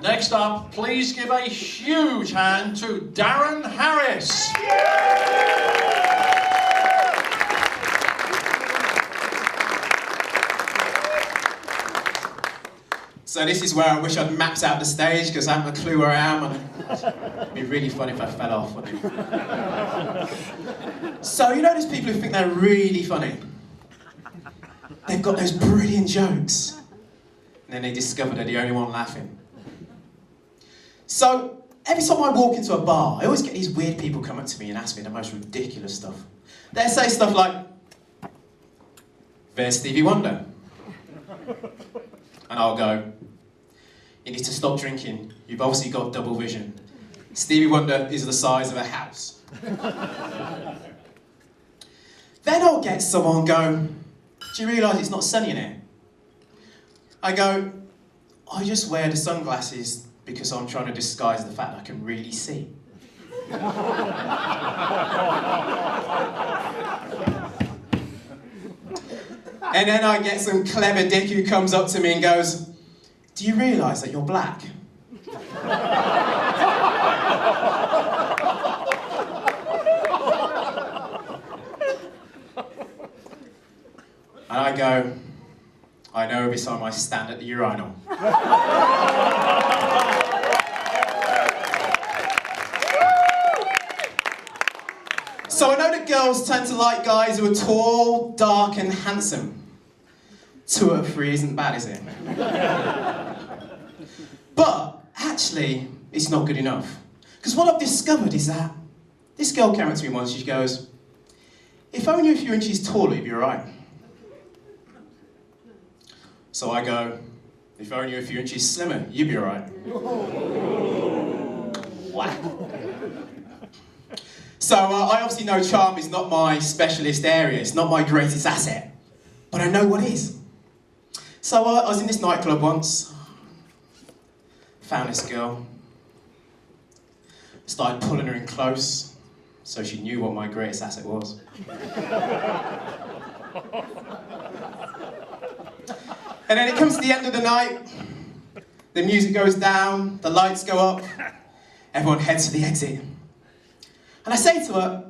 Next up, please give a huge hand to Darren Harris. So this is where I wish I'd mapped out the stage, because I haven't a clue where I am, and it'd be really funny if I fell off, wouldn't it? So you know those people who think they're really funny? They've got those brilliant jokes, and then they discover they're the only one laughing. So every time I walk into a bar, I always get these weird people come up to me and ask me the most ridiculous stuff. They say stuff like, "There's Stevie Wonder." And I'll go, "You need to stop drinking. You've obviously got double vision. Stevie Wonder is the size of a house." Then I'll get someone go, "Do you realise it's not sunny in here?" I go, "I just wear the sunglasses because I'm trying to disguise the fact that I can really see." And then I get some clever dick who comes up to me and goes, "Do you realise that you're black?" And I go, "I know every time I stand at the urinal." So I know that girls tend to like guys who are tall, dark and handsome. 2 out of 3 isn't bad, is it? But actually, it's not good enough. Because what I've discovered is that this girl came up to me once, she goes, "If only a few inches taller, you'd be alright." So I go, "If only a few inches slimmer, you'd be alright." Wow. So I obviously know charm is not my specialist area, it's not my greatest asset, but I know what is. So I was in this nightclub once, found this girl, started pulling her in close, so she knew what my greatest asset was. And then it comes to the end of the night, the music goes down, the lights go up, everyone heads for the exit. And I say to her,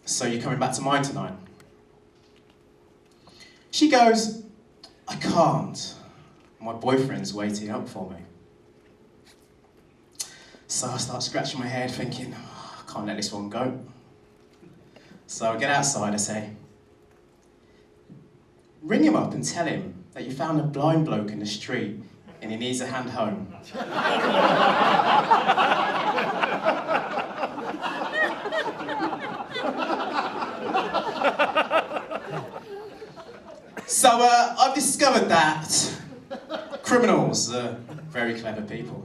"So you're coming back to mine tonight?" She goes, "I can't. My boyfriend's waiting up for me." So I start scratching my head thinking, I can't let this one go. So I get outside, I say, "Ring him up and tell him that you found a blind bloke in the street and he needs a hand home." So I've discovered that criminals are very clever people.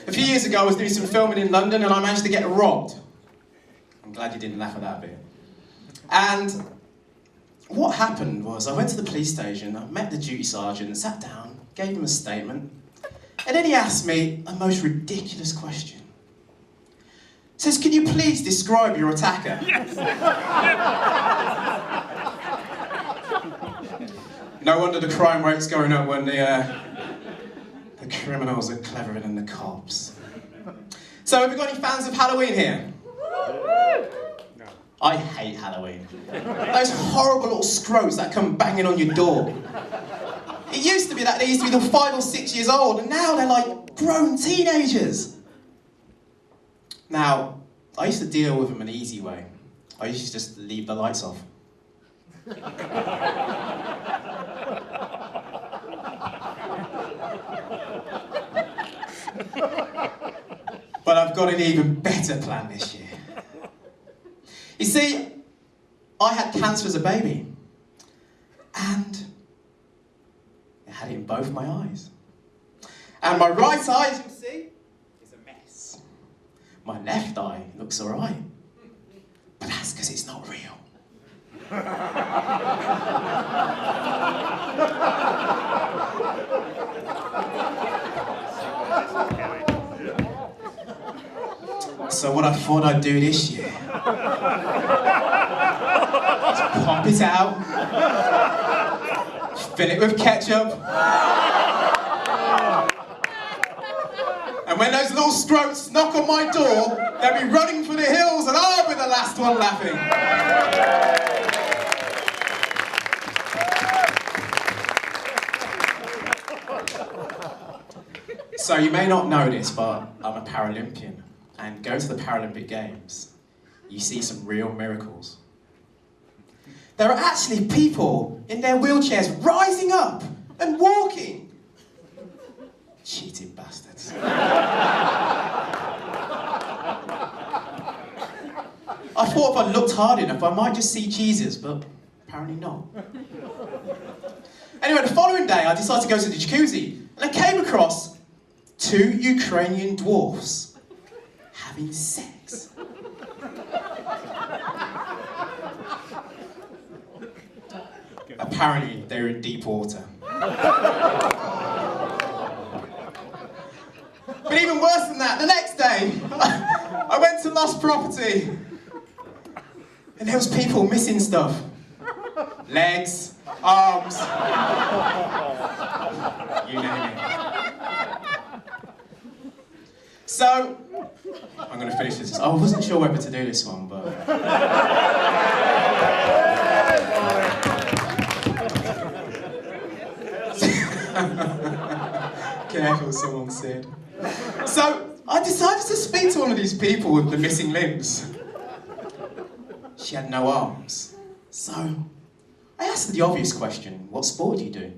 A few years ago I was doing some filming in London and I managed to get robbed. I'm glad you didn't laugh at that bit. And what happened was I went to the police station, I met the duty sergeant, sat down, gave him a statement, and then he asked me a most ridiculous question. He says, "Can you please describe your attacker?" Yes. No wonder the crime rate's going up when the criminals are cleverer than the cops. So have we got any fans of Halloween here? No. I hate Halloween. Those horrible little scroats that come banging on your door. It used to be that they used to be 5 or 6 years old, and now they're like grown teenagers. Now, I used to deal with them an easy way. I used to just leave the lights off. But I've got an even better plan this year. You see, I had cancer as a baby, and I had it in both my eyes. And my right eye, as you can see, is a mess. My left eye looks alright, but that's because it's not real. So what I thought I'd do this year is pop it out, fill it with ketchup, And when those little scroats knock on my door, they'll be running for the hills and I'll be the last one laughing. So you may not know this, but I'm a Paralympian. And go to the Paralympic Games, you see some real miracles. There are actually people in their wheelchairs rising up and walking. Cheating bastards. I thought if I looked hard enough, I might just see Jesus, but apparently not. Anyway, the following day, I decided to go to the jacuzzi, and I came across 2 Ukrainian dwarfs having sex. Apparently, they were in deep water. But even worse than that, the next day, I went to Lost Property. And there was people missing stuff. Legs, arms, you name it. So, I'm going to finish this. I wasn't sure whether to do this one, but... Careful, someone said. So, I decided to speak to one of these people with the missing limbs. She had no arms. So, I asked her the obvious question, what sport do you do?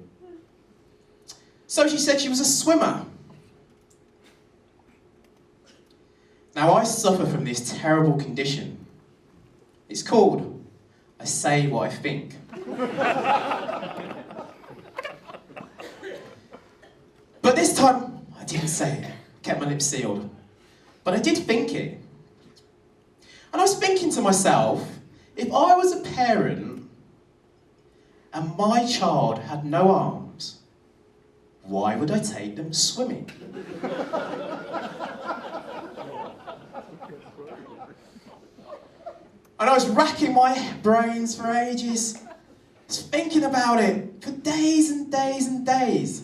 So she said she was a swimmer. Now, I suffer from this terrible condition. It's called, I say what I think. But this time, I didn't say it. Kept my lips sealed. But I did think it. And I was thinking to myself, if I was a parent and my child had no arms, why would I take them swimming? And I was racking my brains for ages. I was thinking about it for days and days and days.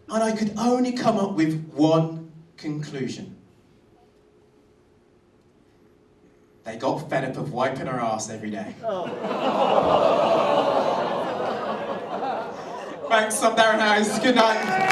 And I could only come up with one conclusion. They got fed up of wiping her arse every day. Thanks, I'm Darren Harris. Good night.